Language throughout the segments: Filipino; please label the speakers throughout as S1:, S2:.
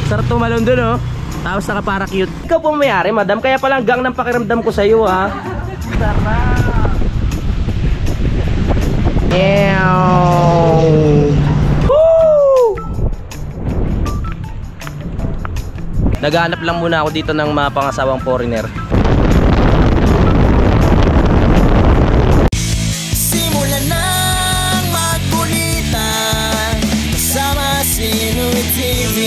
S1: Sarap tumalon dun, oh. Tapos naka-parachute. Ikaw po mayari, madam. Kaya palang gang ng pakiramdam ko sa'yo, ha. Sarap. Woo! Naghahanap lang muna ako dito ng mga pangasawang foreigner.
S2: Simulan ng magkulitan kasama si Nuy TV.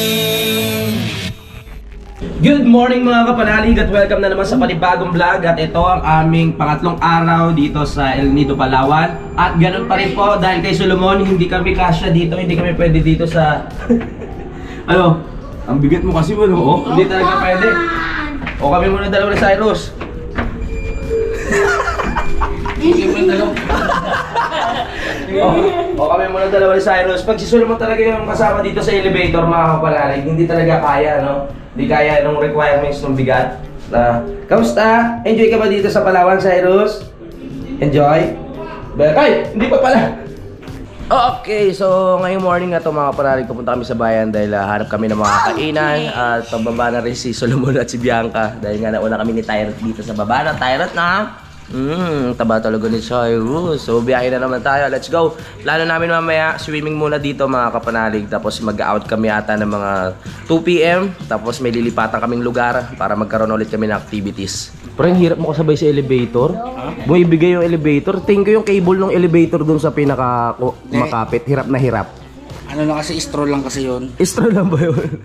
S1: Good morning mga kapanalig at welcome na naman sa panibagong vlog. At ito ang aming pangatlong araw dito sa El Nido, Palawan. At ganun pa rin po dahil kay Solomon hindi kami kasya dito, hindi kami pwede dito sa ano, ang bigat mo kasi mo, no? Hindi talaga pwede. O kami muna dalawa ni Cyrus. O kami muna dalawa ni Cyrus. Pag si Solomon talaga yung kasama dito sa elevator mga kapanalig, hindi talaga kaya, no? Hindi kaya ng requirements ng bigat. Kamusta? Enjoy ka ba dito sa Palawan, Cyrus? Enjoy? Ay! Hindi pa pala! Okay, so ngayong morning nga to mga kapanalig, pupunta kami sa bayan dahil hanap kami ng mga kainan at pababa na rin si Solomon at si Bianca dahil nga nauna kami ni Tyrant dito sa baba na. Tyrant na! Taba talaga ni Cyrus. So biyahe na naman tayo, let's go. Plano namin mamaya swimming muna dito mga kapanalig. Tapos mag-out kami ata ng mga 2 PM. Tapos may lilipatan kaming lugar para magkaroon ulit kami ng activities. Pero hirap mo kasabay sa elevator. Bumibigay yung elevator. Tingin ko yung cable ng elevator dun sa pinaka makapit. Hirap na hirap.
S3: Ano na kasi, straw lang kasi yun.
S1: Straw lang ba yun?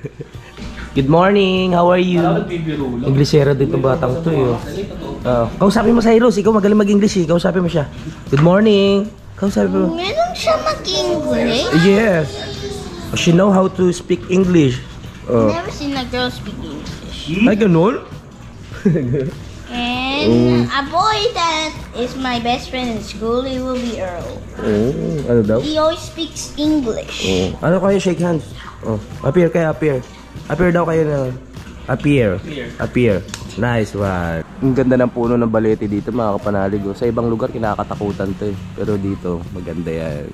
S1: Good morning, how are you? Inglesera dito batang to yun. Kausapin mo Cyrus, ikaw magaling mag-English eh. Kausapin mo siya. Good morning. Kausapin mo.
S4: Meron siya mag-English?
S1: Yes. She know how to speak English.
S4: Never seen a girl speak English.
S1: Ay, ganun?
S4: And a boy that is my best friend in school, he will be Earl.
S1: Ano daw?
S4: He always speaks English.
S1: Ano kayo, shake hands? Appear kayo, appear. Appear daw kayo na. Appear. Appear. Nice one. Ang ganda ng puno ng balete dito mga kapanalig. Sa ibang lugar kinakatakutan to eh. Pero dito maganda yan.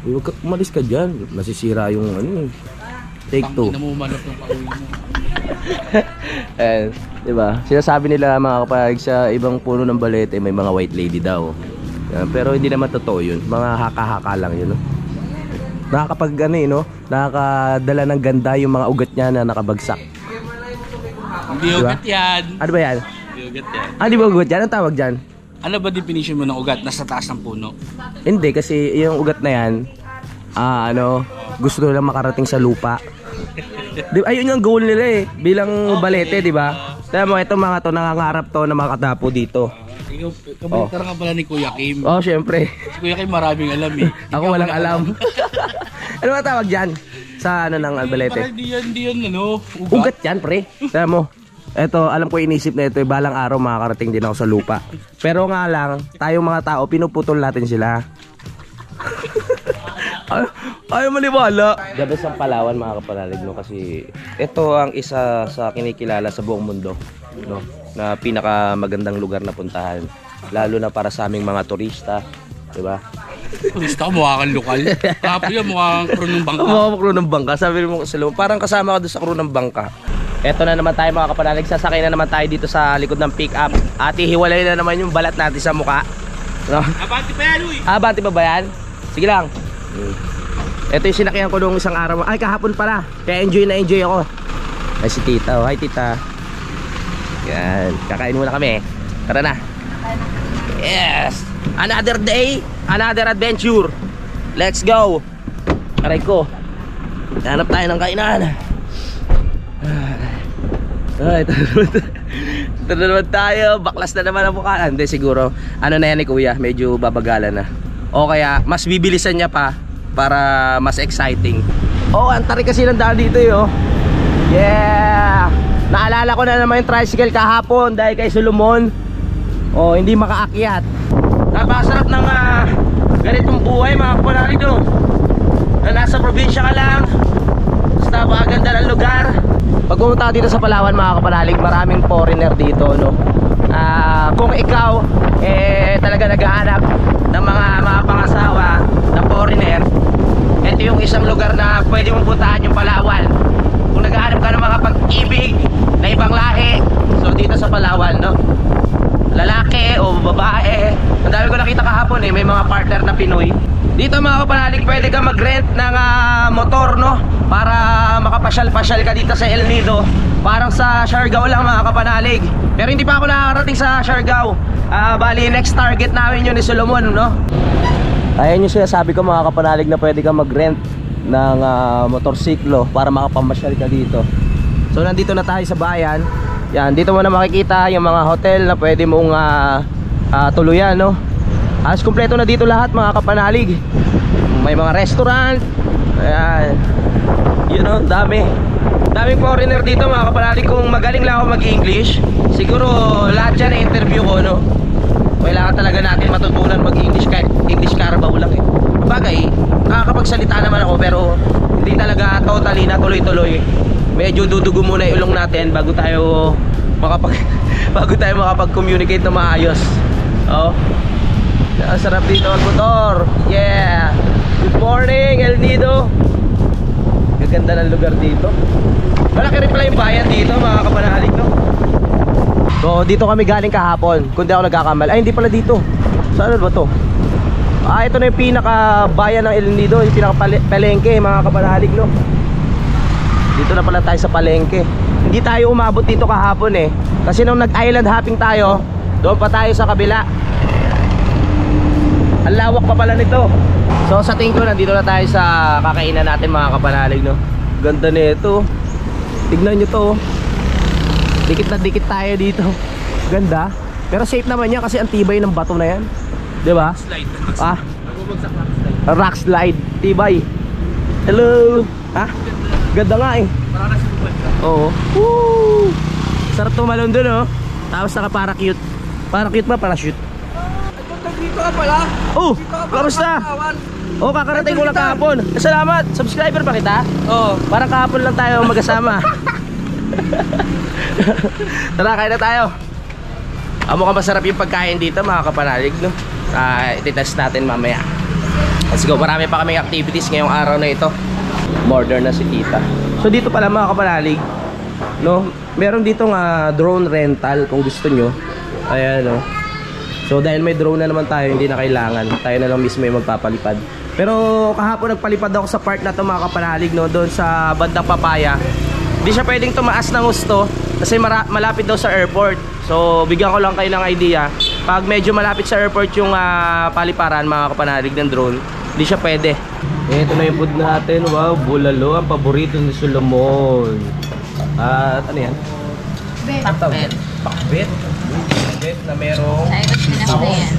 S1: Huwag ka, umalis ka dyan. Nasisira yung ano eh. Take 2. Diba? Sinasabi nila mga kapanalig sa ibang puno ng balete may mga white lady daw. Pero hindi naman totoo yun. Mga haka-haka lang yun. Nakakapag ano eh, no? Nakakadala ng ganda yung mga ugat niya na nakabagsak.
S3: Hindi ugat yan.
S1: Ano ba yan?
S3: Hindi ugat yan.
S1: Di ba ugat yan? Anong tawag dyan?
S3: Ano ba definition mo ng ugat? Nasa taas ng puno?
S1: Hindi, kasi yung ugat na yan, gusto nila makarating sa lupa. Ayun yung goal nila eh, bilang balete, di ba? Kaya mo, itong mga to, nangangarap to na makatapo dito.
S3: Kabaliktar ka pala ni Kuya Kim.
S1: Syempre.
S3: Si Kuya Kim maraming alam eh.
S1: Ako walang alam. Ano ba tawag dyan? Sa ano ng balete?
S3: Hindi yan, ugat.
S1: Ugat yan, pre. Kaya mo, eto, alam ko inisip na ito, balang araw makakarating din ako sa lupa. Pero nga lang, tayong mga tao, pinuputol natin sila. Ayaw maniwala. Gabi sa Palawan mga kapanalig, no? Kasi ito ang isa sa kinikilala sa buong mundo, no? Na pinakamagandang lugar na puntahan. Lalo na para sa aming mga turista, di ba?
S3: Turista, mukha kang lokal. Kapo yan, mukha kang crew ng bangka.
S1: Mukha kang crew ng bangka. Sabi mo sa loob, parang kasama ka doon sa crew ng bangka. Eto na naman tayo mga kapanalig. Sasakay na naman tayo dito sa likod ng pick-up. At hihiwalay na naman yung balat natin sa mukha, no?
S3: Abanti pa yan, uy!
S1: Abanti pa ba yan? Sige lang. Ito yung sinakyan ko noong isang araw. Ay, kahapon pala. Kaya enjoy na enjoy ako. Ay, si tita. Hi, tita. Yan. Kakain muna kami. Tara na. Yes! Another day, another adventure. Let's go. Aray ko. Hanap tayo ng kainan. Ito na naman tayo. Baklas na naman ang mukha. Hindi, siguro. Ano na yan ni kuya? Medyo babagalan na. O kaya, mas bibilisan niya pa para mas exciting. Ang tarik kasi ng daan dito eh, oh. Yeah! Naalala ko na naman yung tricycle kahapon dahil kay Solomon. Hindi makaakyat. Napakasarap ng ganitong buhay mga kapanalig, no? Na nasa probinsya ka lang, basta napakaganda ng lugar. Pag pumunta dito sa Palawan mga kapanalig, maraming foreigner dito, no? Kung ikaw talaga naghahanap ng mga pangasawa na foreigner, ito yung isang lugar na pwede mong puntahan, yung Palawan. kahapon may mga partner na Pinoy. Dito mga kapanalig, pwede ka mag-rent ng motor, no? Para makapasyal-pasyal ka dito sa El Nido. Parang sa Siargao lang mga kapanalig. Pero hindi pa ako nakakarating sa Siargao. Bali, next target namin yun ni Solomon, no? Ayan yung sinasabi ko mga kapanalig na pwede ka mag-rent ng motorsiklo para makapamasyal ka dito. So nandito na tayo sa bayan. Yan, dito mo na makikita yung mga hotel na pwede mong tuluyan, no? Halos kumpleto na dito lahat mga kapanalig. May mga restaurant. Ayan. You know, daming foreigner dito mga kapanalig. Kung magaling lang ako mag-English, siguro lahat yan na-interview ko, no? Kailangan talaga natin matutunan mag-English, kahit English Carabao lang eh. Bagay, nakakapagsalita naman ako pero hindi talaga totally na tuloy-tuloy. Medyo dudugo muna yung ulong natin bago tayo makapag-communicate na maayos. Oh. Ang sarap dito magmotor. Yeah. Good morning, El Nido. Gaganda ng lugar dito. Malaki rin pala yung bayan dito mga kapanalig, no? So dito kami galing kahapon, kung di ako nagkakamali. Ay hindi pala dito. Saan ba to? Ito na yung pinaka bayan ng El Nido, yung pinaka palengke mga kapanalig, no? Dito na pala tayo sa palengke. Hindi tayo umabot dito kahapon eh. Kasi nung nag-island hopping tayo, doon pa tayo sa kabila. Ang lawak pa pala nito. So sa tingin ko nandito na tayo sa kakainan natin mga kapanalig, no? Ganda nito. Tignan nyo to. Dikit na dikit tayo dito. Ganda. Pero safe naman yan kasi ang tibay ng bato na yan. Diba?
S3: Slide.
S1: Rock slide. Tibay. Hello. Ha? Ganda nga eh.
S3: Parang nasa bubad ka.
S1: Oo. Woo! Sarap tumalon dun, oh. Tapos naka-parachute. Parachute ba? Parachute.
S3: Dito ka pala.
S1: Oh! Kamusta? Oh, kakarating ko lang kahapon. Salamat. Subscriber ba kita?
S3: Oo.
S1: Parang kahapon lang tayo magkasama. Tara, kain na tayo. Mukhang masarap yung pagkain dito mga kapanalig, no? Ititest natin mamaya. Let's go. Marami pa kaming activities ngayong araw na ito. Modern na si tita. So dito pala mga kapanalig, no? Meron dito nga drone rental kung gusto nyo. Ayan, no? So dahil may drone na naman tayo, hindi na kailangan. Tayo na lang mismo yung magpapalipad. Pero kahapon nagpalipad ako sa part na to mga kapanalig, no? Doon sa bandang Papaya. Hindi siya pwedeng tumaas ng gusto kasi malapit daw sa airport. So bigyan ko lang kayo ng idea. Pag medyo malapit sa airport yung paliparan mga kapanalig ng drone, hindi siya pwede. Ito na yung food natin. Wow, bulalo, ang paborito ni Solomon. At ano yan?
S4: Pakbet.
S1: Pakbet. Pakbet na merong
S4: Cyrus na yan.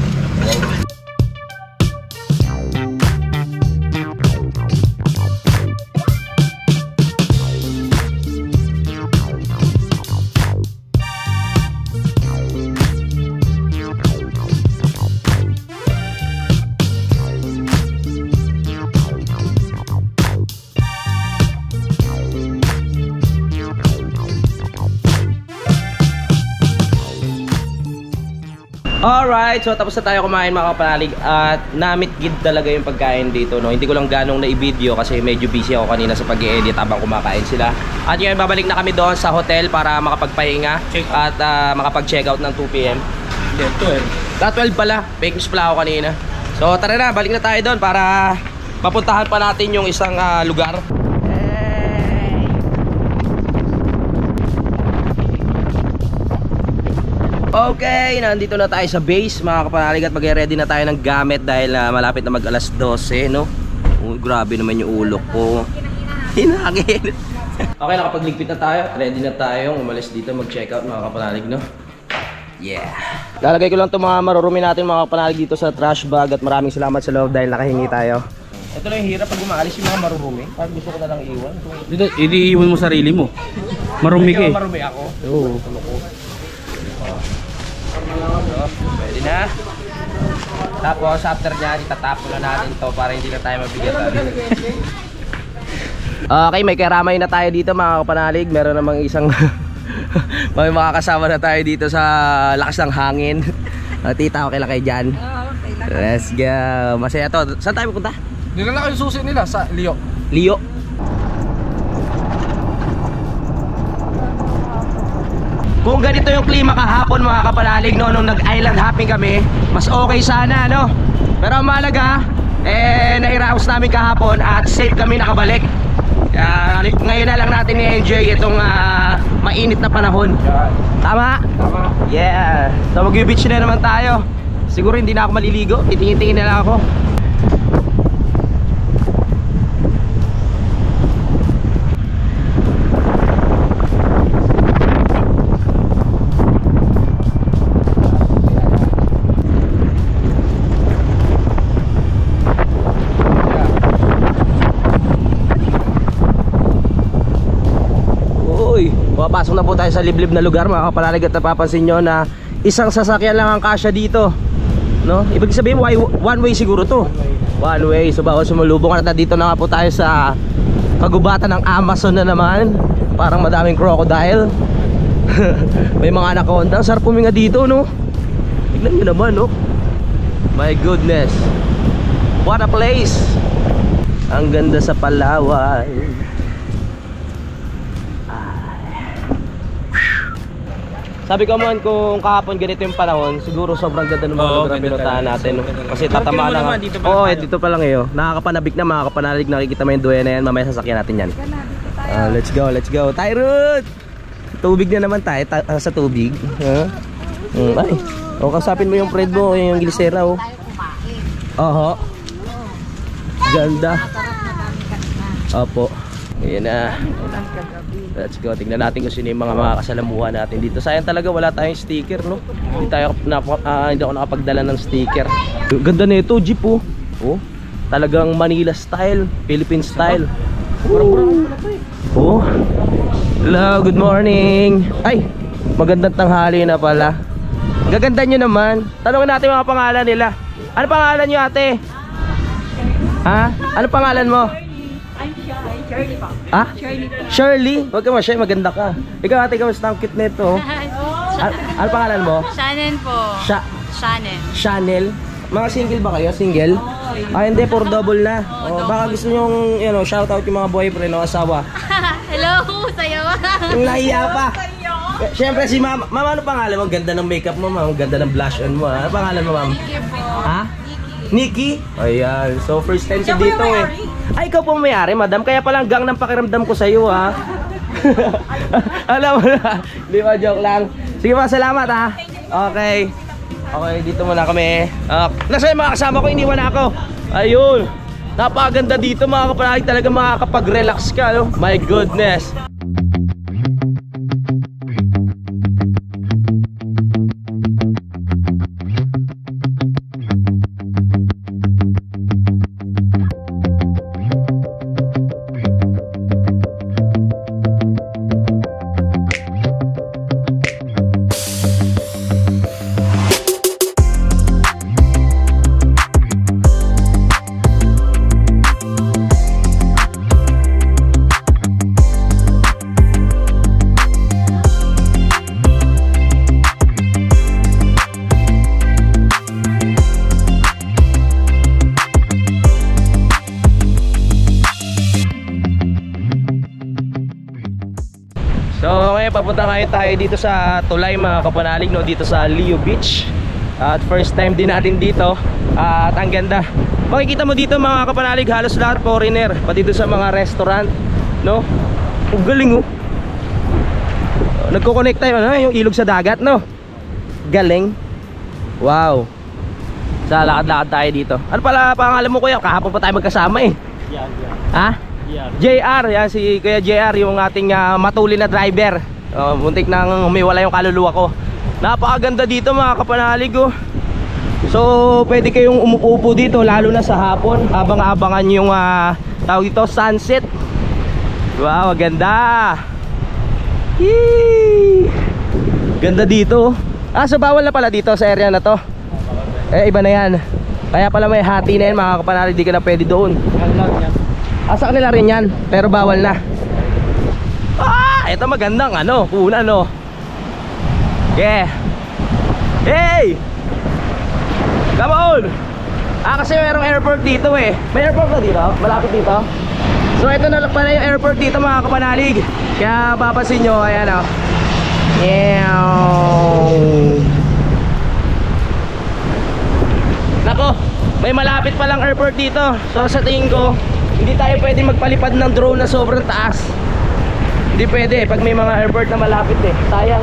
S1: Alright, so tapos na tayo kumain mga kapanalig at namitgid talaga yung pagkain dito, no? Hindi ko lang ganong na-i-video kasi medyo busy ako kanina sa pag-i-edit habang kumakain sila. At ngayon babalik na kami doon sa hotel para makapagpahinga at makapag-check out ng 2 PM. 12 pala, fake news pala ako kanina. So tara na, balik na tayo doon para mapuntahan pa natin yung isang lugar. Okay, nandito na tayo sa base mga kapanalig at mag-ready na tayo ng gamit dahil malapit na mag-alas 12, no? Oh, grabe naman yung ulo ko. Hinangin. Okay, nakapagligpit na tayo. Ready na tayong umalis dito, mag-check out mga kapanalig, no? Yeah. Lalagay ko lang itong mga marurumi natin mga kapanalig dito sa trash bag at maraming salamat sa loob dahil nakahingi tayo. Ito lang yung hirap pag umaalis yung mga marurumi. Parang gusto ko na lang iwan.
S3: Iniiwan mo sarili mo. Marumi ka eh.
S1: Marumi ako.
S3: Oo.
S1: Pwede na. Tapos after nyan, itatapon na natin to para hindi na tayo mabigatan. Okay, may karamay na tayo dito mga kapanalig. Meron namang isang may makakasama na tayo dito sa lakas ng hangin. Tita, okay lang kayo dyan? Let's go. Masaya to. Saan tayo pupunta?
S3: Nilala yung susi nila sa Leo.
S1: Leo. Kung ganito yung klima kahapon mga kapanalig, no, nung nag-island hopping kami, mas okay sana, no? Pero ang mahalaga, nairaos namin kahapon at safe kami nakabalik. Ngayon na lang natin i-enjoy itong mainit na panahon. Tama?
S5: Tama.
S1: Yeah. So mag-beach na naman tayo. Siguro hindi na ako maliligo. Titingin-tingin na lang ako. Papasok na po tayo sa liblib na lugar mga kapalalig, at napapansin nyo na isang sasakyan lang ang kasya dito, no? Ibig sabihin one way siguro to. One way. So bawal sumulubong. At dito na nga po tayo sa kagubatan ng Amazon na naman. Parang madaming crocodile. May mga anaconda. Sarap puminga dito, no? Tignan nyo naman, no? My goodness, what a place. Ang ganda sa Palawan. Sabi ko man, kung kahapon ganito yung panahon, siguro sobrang ganda ng mga lugar na pinuntahan natin, no? Kasi tatama na nga. Oo, dito pa lang eh. Nakakapanabik na, mga kapanalig. Nakikita mo yung duyan na yan. Mamaya sasakyan natin yan. Let's go, let's go. Tyrut! Tubig na naman tayo, sa tubig. Ay, kasapin mo yung friend mo, yung glisera, oh. Oho. Ganda. Opo. Ayan na. Let's go. Tingnan natin kung sino yung mga makakasalamuhan natin dito. Sayang talaga wala tayong sticker, no? Hindi ako nakapagdala ng sticker. Ganda na ito, jeep, oh. Oh, talagang Manila style, Philippine style. Oh. Hello, good morning. Ay, magandang tanghali na pala. Gaganda nyo naman. Tanungin natin mga pangalan nila. Ano pangalan nyo, ate? Ha? Ano pangalan mo?
S6: Shirley po.
S1: Ah? Shirley? Huwag ka ma-shy, maganda ka. Ikaw ate, kamusta ang cute nito? Ano pangalan mo?
S6: Shannon po. Shannon.
S1: Chanel? Mga single ba kayo? Single? Ah, hindi, for double na. Baka gusto nyong, shoutout yung mga boyfriend o asawa.
S6: Hello, sa'yo.
S1: Yung nahiya pa. Siyempre si mama. Mama, ano pangalan mo? Ganda ng makeup mo, ma'am. Ganda ng blush on mo, ha? Ano pangalan mo, ma'am?
S6: Nikki po.
S1: Ha? Nikki? Ayan. So, first time siya dito, eh. Ay, ikaw po may-ari, madam. Kaya palang gang ng pakiramdam ko sa'yo, ha? Alam mo na. Di ba, joke lang. Sige pa, salamat, ha? Okay. Okay, dito muna kami. Nasa yung mga kasama ko, iniwan na ako. Ayun. Napakaganda dito, mga kapanalig. Talaga makakapag-relax ka, no? My goodness. So ngayon papunta tayo dito sa Tulay, mga kapanalig, no? Dito sa Leo Beach. At first time din natin dito. At ang ganda. Makikita mo dito, mga kapanalig, halos lahat foreigner. Pati dito sa mga restaurant, no? Ang galing, oh. Nagko-connect tayo, no? Yung ilog sa dagat, no? Galing. Wow. Sa lakad-lakad tayo dito. Ano pala pangalan mo, kuya? Kahapon pa tayo magkasama, eh. Ha? JR, yan si Kuya JR, yung ating matulin na driver. Muntik nang humiwala yung kaluluwa ko. Napakaganda dito, mga kapanalig, oh. So pwede kayong umuupo dito, lalo na sa hapon, abang-abangan yung tawag dito, sunset. Wow, ganda. Yee! Ganda dito. So bawal na pala dito sa area na to. Iba na yan. Kaya pala may hati na yan, mga kapanalig. Di ka na pwede doon. Sa kanila rin yan, pero bawal na. Ito magandang una, no? Yeah. Hey! Come on! Kasi mayroong airport dito, eh. May airport na dito? Malapit dito? So ito na pala yung airport dito, mga kapanalig. Kaya papansin nyo, ayan, oh. Nako, May malapit palang airport dito. So sa tingin ko, hindi tayo pwede magpalipad ng drone na sobrang taas. Hindi pwede pag may mga airport na malapit eh. Sayang.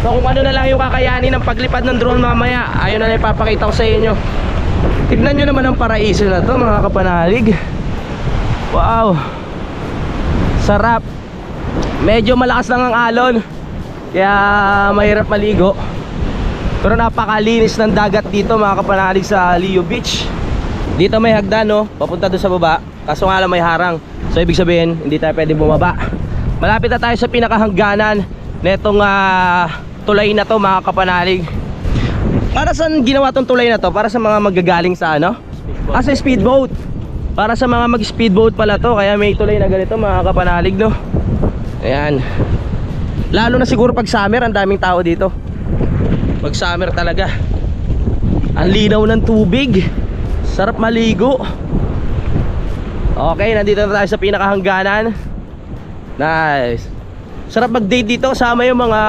S1: So kung ano na lang yung kakayanin ng paglipad ng drone mamaya, ayun na lang ipapakita ko sa inyo. Tignan nyo naman ang paraiso na to mga kapanalig. Wow, sarap. Medyo malakas lang ang alon, kaya mahirap maligo. Pero napakalinis ng dagat dito mga kapanalig sa Leo Beach. Dito may hagdan no, papunta doon sa baba. Kaso nga lang may harang. So ibig sabihin, hindi tayo pwede bumaba. Malapit na tayo sa pinakahangganan netong tulay na to mga kapanalig. Para saan ginawa tong tulay na to? Para sa mga magagaling sa ano? Sa speedboat. Para sa mga mag-speedboat pala to. Kaya may tulay na ganito mga kapanalig no. Ayan. Lalo na siguro pag summer, ang daming tao dito. Pag summer talaga. Ang linaw ng tubig. Sarap maligo. Okay, nandito na tayo sa pinakahangganan. Nice. Sarap mag-date dito kasama yung mga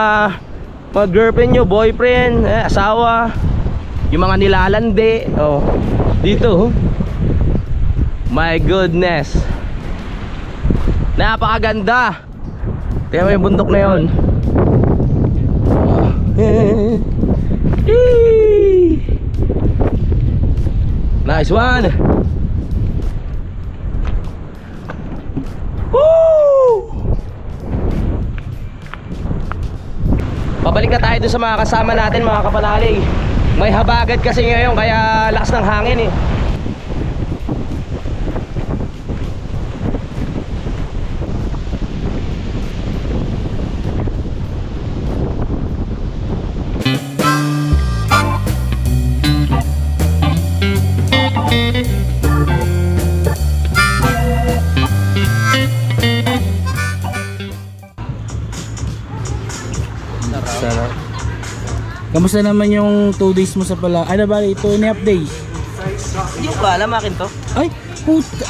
S1: girlfriend nyo, boyfriend, asawa, yung mga nilalande. Oh, dito. My goodness. Napakaganda. Tingnan mo yung bundok na yun. Nice one. Woo! Pabalik na tayo dun sa mga kasama natin mga kapanalig. May habagat kasi ngayon kaya lakas ng hangin eh.
S5: Kamusta naman yung 2 days mo sa pala? Ano ba ito? 2.5 days?
S1: Hindi ko alam akin to.
S5: Ay,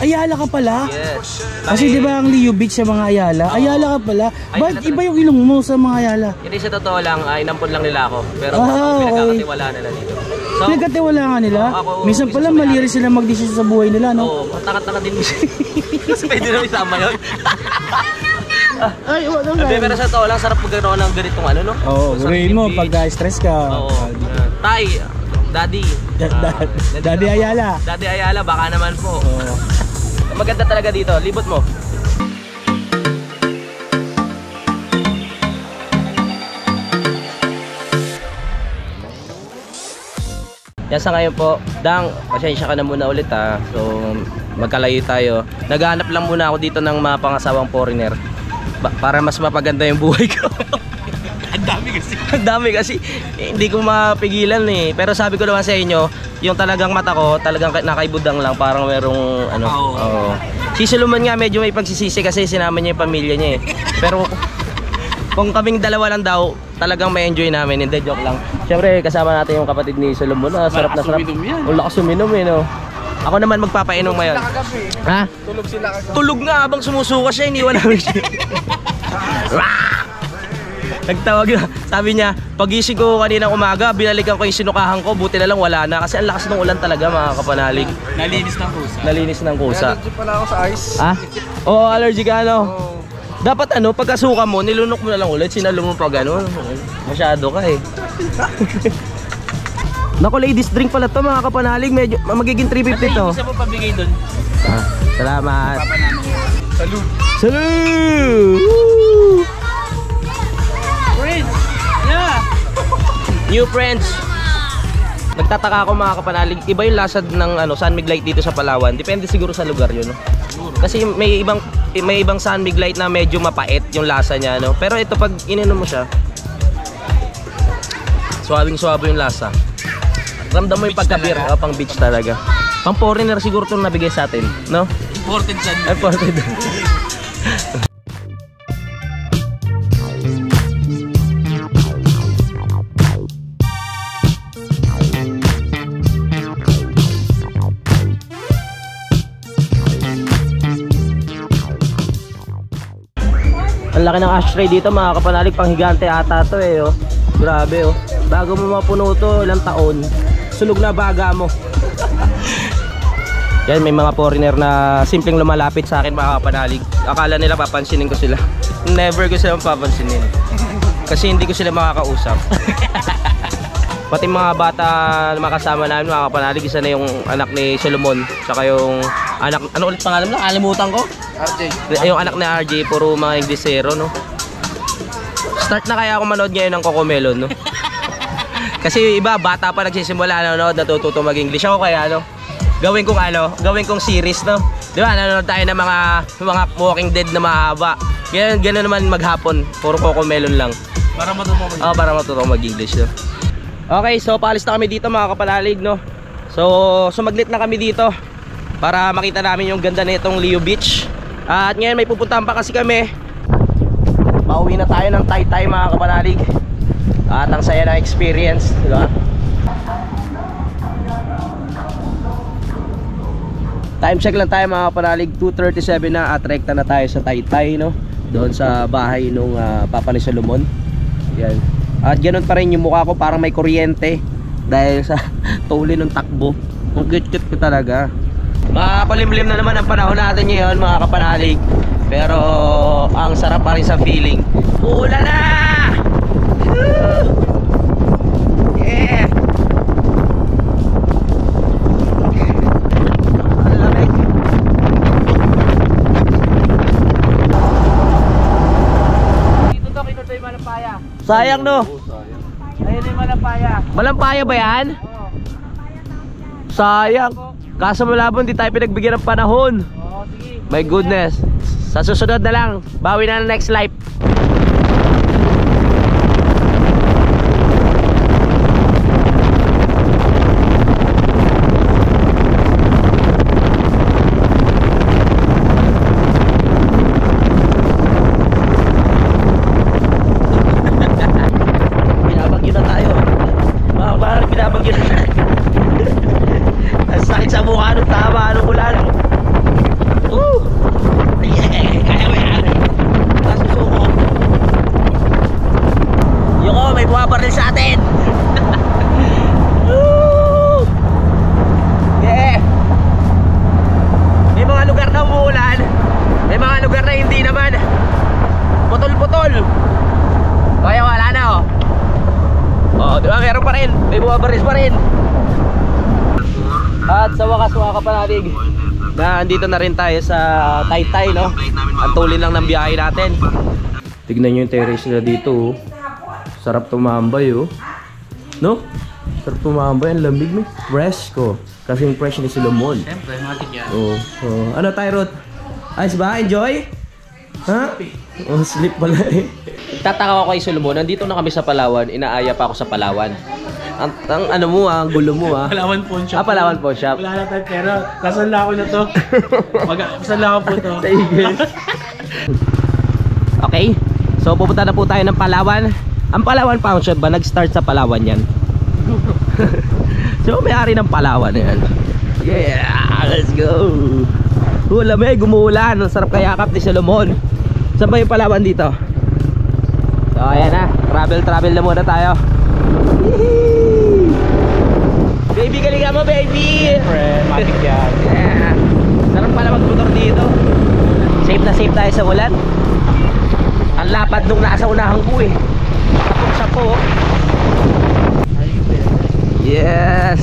S5: Ayala ka pala?
S1: Yes.
S5: Kasi di ba ang Leo Beach sa mga Ayala? Ayala ka pala? Ba't iba yung ilong mo sa mga Ayala?
S1: Hindi sa totoo lang, inampun lang nila ako. Pero
S5: okay.
S1: pinagkakatiwala nila dito. So,
S5: pinagkatiwala nga nila? Minsan pala mali rin sila mag-decision sa buhay nila, no?
S1: Oo, mataka-taka din mo siya. Kasi pwede naman isama yun.
S5: Ay, wala lang.
S1: Pero sa totoo lang, sarap magkaroon ng ganitong ano, no?
S5: Oo, gawin mo pag-stress ka.
S1: Oo. Tay, Daddy.
S5: Daddy Ayala.
S1: Daddy Ayala, baka naman po.
S5: Oo.
S1: Maganda talaga dito, libot mo. Yan sa ngayon po, Dang, pasensya ka na muna ulit ha. So, magkalayo tayo. Naghahanap lang muna ako dito ng mga pangasawang foreigner para mas mapaganda yung buhay ko. Ang dami kasi hindi ko mapigilan eh. Pero sabi ko naman sa inyo, yung talagang mata ko, talagang nakaibudang lang, parang merong ano. Oo. Si Solomon nga medyo may pagsisisi kasi sinama niya yung pamilya niya eh. Pero kung kaming dalawa lang daw, talagang may enjoy namin. Hindi, joke lang. Siyempre kasama natin yung kapatid ni Solomon. Sarap na sarap. Ang lakas uminom eh no. Ako naman magpapainom ngayon. Ha? Tulog sila kagabi. Tulog nga habang sumusuka siya, iniwan namin siya. Nagtawag na, sabi niya, pagising ko kaninang umaga, binalikan ko yung sinukahan ko, buti na lang wala na. Kasi ang lakas ng ulan talaga mga kapanalig.
S3: Nalinis ng kusa.
S1: Nalinis ng kusa.
S7: Allergy pala ako sa ice.
S1: Ha? Oo, allergy ka ano? Dapat ano, pagkasuka mo, nilunok mo na lang ulit, sinalo mo pa gano'n. Masyado ka eh. Naku, ladies drink pala to mga kapanalig, medyo magiging 350 to.
S3: Isa po pabigay doon.
S1: Salamat.
S7: Salud.
S1: Salud! New friends. Nagtataka ako mga kapanalig, iba yung lasa ng ano, San Mig Light dito sa Palawan. Depende siguro sa lugar 'yun, no? Kasi may ibang San Mig Light na medyo mapait yung lasa niya, no? Pero ito pag ininom mo siya, suwabing-suwabo yung lasa. Ramdam mo yung pagka-beer, pang beach talaga. Pang foreigner siguro 'tong nabigay sa atin, no?
S3: Imported San Mig.
S1: Imported. Ang laki ng ashtray dito mga kapanalig, pang higante ata to eh oh. Grabe oh. Bago mo mapuno to, ilang taon, sunog na baga mo. Yan, may mga foreigner na simpleng lumalapit sa akin mga kapanalig. Akala nila papansinin ko sila. Never ko silang papansinin. Kasi hindi ko sila makakausap. Pati mga bata na makasama namin mga kapanalig, isa na yung anak ni Solomon, saka yung anak, ano ulit pangalan mo? Nakalimutan ko.
S7: RJ.
S1: Yung anak ni RJ, puro mga Inglesero, no? Start na kaya ako manood ngayon ng Cocomelon, no? Kasi yung iba, bata pa nagsisimula nanonood, natututo mag-English. Ako kaya, no? Gawin kong series, no? Di ba, nanonood tayo ng mga Walking Dead na mahaba. Ganun naman maghapon, puro Cocomelon lang.
S3: Para matuto mag-English.
S1: Oo, para matuto mag-English, no? Okay, so paalis na kami dito mga kapanalig, no? So, sumaglit na kami dito para makita namin yung ganda na itong Leo Beach. At ngayon may pupuntahan pa kasi kami. Pauwi na tayo ng Taytay mga kapanalig. At ang saya ng experience, di ba? Time check lang tayo mga kapanalig, 2:37 na at rekta na tayo sa Taytay, no? Doon sa bahay nung Papa ni Solomon. Yan. At ganun pa rin yung mukha ko, parang may kuryente dahil sa tuli ng takbo. Ang cute-cute ko talaga. Mapalimlim na naman ang panahon natin ngayon mga kapanalig. Pero ang sarap pa rin sa feeling. Uulan na! Yeah! Ang lamig. Dito to, kinuto yung Malampaya. Sayang, no? Ayun yung Malampaya. Malampaya ba yan? Oo. Sayang. Kaso malabon, di tayo pinagbigyan ng panahon.
S5: Oo, sige.
S1: My goodness. Sa susunod na lang, bawi na ng next life. Binabagyo na tayo. Parang binabagyo na tayo. Ang sakit sa mukha nung tama, anong ulan. Kaya mo yan. Nasusuko. Yoko, may bumabaril sa atin. Yeah. May mga lugar na umuulan. May mga lugar na hindi naman. Putol-putol. Kaya wala na, oh. Oh, di ba? Meron pa rin. May bumabaril pa rin. At sa wakas mga kapanalig, na andito na rin tayo sa Taytay, no? Ang tulin lang ng biyahe natin. Tignan nyo yung terrace na dito, oh. Sarap tumambay, oh. No? Sarap tumambay, ang lamig, may fresco. Kasing fresh ni Solomon.
S3: Siyempre, matik yan.
S1: Oh, oh. Ano, Tyrod? Ayos ba? Enjoy? Ha? Oh, sleep pala eh. Tataka ko kay Solomon, nandito na kami sa Palawan, inaaya pa ako sa Palawan. Ang ano mo ang gulo mo
S3: Palawan Pawn Shop.
S1: Palawan Pawn Shop.
S5: Wala na tayo pero kasanla ko na to. Kasanla ko po to.
S1: Sa Eagles. Okay, so pupunta na po tayo ng Palawan. Ang Palawan Pawn Shop ba, nag-start sa Palawan yan? So may-ari ng Palawan yan. Yeah, let's go. Lamig, umuulan. Ang sarap kayakap ni Solomon. Saan ba yung Palawan dito? So ayan na, travel na muna tayo. Baby, galinga mo, baby!
S5: Siyempre, matik yan.
S1: Yeah. Sarap pala magmotor dito. Safe na safe tayo sa ulan. Ang lapad nung nasa unahan ko eh. Sapo. Yes!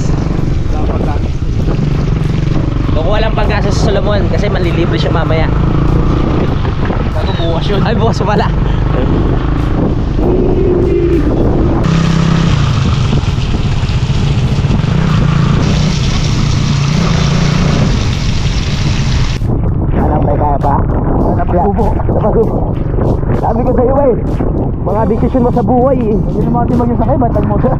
S1: Kukuha lang pag-asa sa Solomon kasi manlilibre siya mamaya.
S5: Bago bukas yun.
S1: Ay, bukas pala. Sabi ko sa'yo eh, mga desisyon mo sa buhay eh.
S5: Hindi naman natin mag-isakay, ba't nag-motor?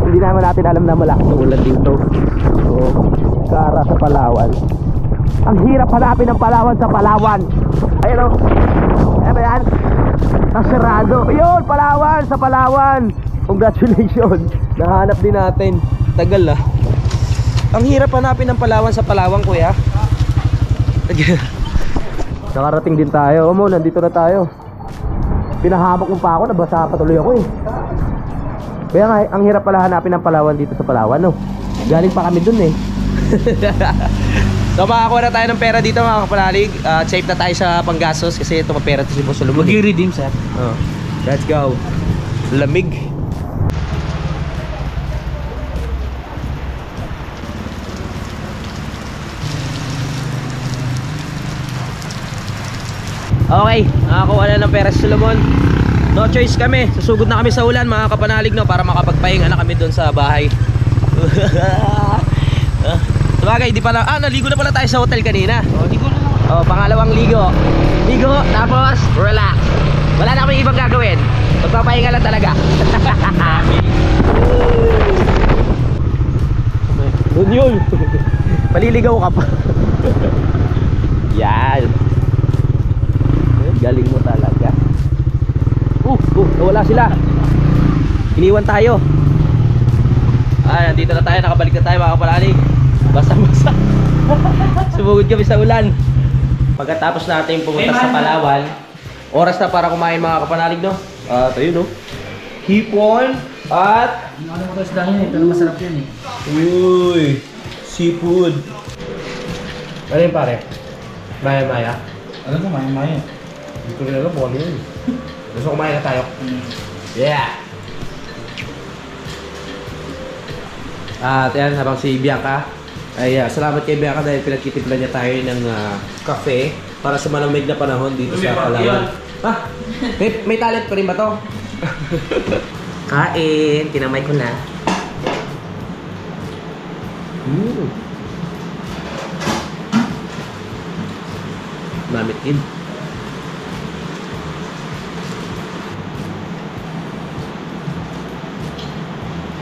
S1: Hindi naman natin alam na malakas ang ulan dito. So, Kara sa Palawan. Ang hirap hanapin ng Palawan sa Palawan. Ayun o. Ayan ba yan? Nasarado. Ayun, Palawan sa Palawan. Congratulations. Nahanap din natin. Tagal ah. Ang hirap hanapin ng Palawan sa Palawan, kuya. Nakarating din tayo. Omo, nandito na tayo. Pinahamak mo pa ako, nabasa pa tuloy ako eh. Kaya nga, ang hirap pala hanapin ng Palawan dito sa Palawan, no? Galing pa kami dun eh. So makakuha na tayo ng pera dito mga kapanalig. Safe na tayo sa panggastos kasi ito mapera to si Boss Solomon.
S5: Mag-redeem, sir.
S1: Oh. Let's go. Lamig. Okay, nakakuha na ng pera si Solomon. No choice kami. Susugod na kami sa ulan mga kapanalig, no, para makapagpahinga na kami doon sa bahay. Sabagay, di pala, naligo na pala tayo sa hotel kanina.
S5: Ligo na lang.
S1: Oh, pangalawang ligo. Ligo, tapos relax. Wala na kaming ibang gagawin. Magpapahinga lang talaga. Yun. Paliligaw ka pa. Yan. Galing mo talaga. Nawala sila. Iniwan tayo. Nandito na tayo, nakabalik na tayo mga kapalalig. Basa-basa. Sumugod kami sa ulan. Pagkatapos natin pumunta sa Palawan, oras na para kumain mga kapanalig, no? Ito yun, no? Hipon at...
S5: Ano mo ito isda yan, ito na masarap yan eh.
S1: Uy! Seafood. Ano yun pare? Maya-maya?
S5: Alam mo, maya-maya.
S1: Hindi ko rin alam kung ano yun. Gusto kumain na tayo. Yeah! At yan, habang si Bianca ay salamat kay Bianca dahil pinagkitimplan niya tayo ng kafe para sa malamig na panahon dito sa Palawan. May talent pa rin ba to? Kain, kinamay ko na. Mamit in.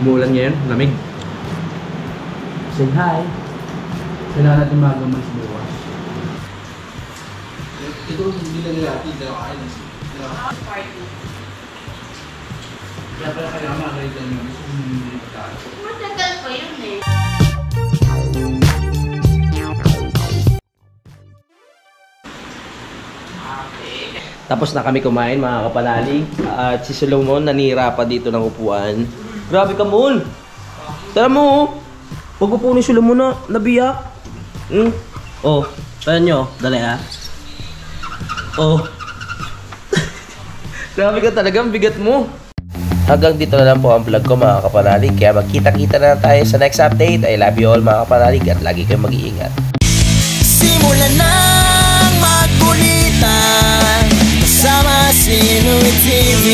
S1: Umulan ngayon, lamig. Say hi.
S5: Kailangan natin magamas bukas.
S7: Ito hindi lang natin dahil kaya pala kailangan makakita nyo.
S4: Matagal pa yun eh.
S1: Tapos na kami kumain mga kapanalig. At si Solomon nanira pa dito ng upuan. Grabe ka, Mon! Tara mo, oh! Pag-upo ni Solomon na nabiyak. Oh, tayo nyo. Dali, ha? Oh. Grabe ka talaga, ang bigat mo. Hanggang dito na lang po ang vlog ko mga kapanalig. Kaya magkita-kita na tayo sa next update. I love you all mga kapanalig at lagi kayong mag-iingat.
S2: Simulan ng magkulitan kasama si Inuit TV.